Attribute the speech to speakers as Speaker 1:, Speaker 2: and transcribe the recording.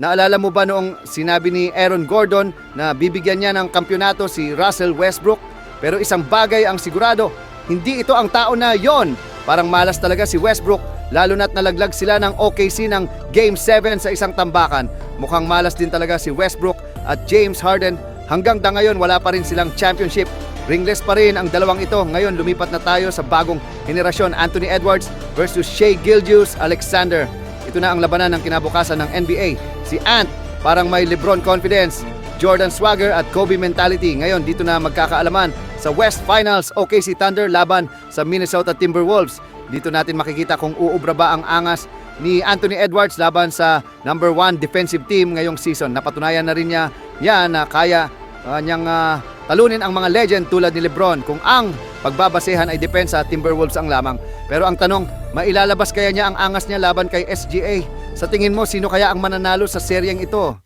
Speaker 1: Naalala mo ba noong sinabi ni Aaron Gordon na bibigyan niya ng kampyonato si Russell Westbrook? Pero isang bagay ang sigurado, hindi ito ang tao na yon. Parang malas talaga si Westbrook, lalo na't nalaglag sila ng OKC ng Game 7 sa isang tambakan. Mukhang malas din talaga si Westbrook at James Harden. Hanggang ngayon wala pa rin silang championship. Ringless pa rin ang dalawang ito. Ngayon lumipat na tayo sa bagong henerasyon, Anthony Edwards versus Shai Gilgeous-Alexander. Ito na ang labanan ng kinabukasan ng NBA. Si Ant parang may LeBron confidence, Jordan swagger at Kobe mentality. Ngayon dito na magkakaalaman sa West Finals, OKC Thunder laban sa Minnesota Timberwolves. Dito natin makikita kung uubra ba ang angas ni Anthony Edwards laban sa number 1 defensive team ngayong season. Napatunayan na rin niya yan na kaya niyang talunin ang mga legend tulad ni LeBron kung ang pagbabasehan ay depensa, Timberwolves ang lamang. Pero ang tanong, mailalabas kaya niya ang angas niya laban kay SGA? Sa tingin mo, sino kaya ang mananalo sa seryeng ito?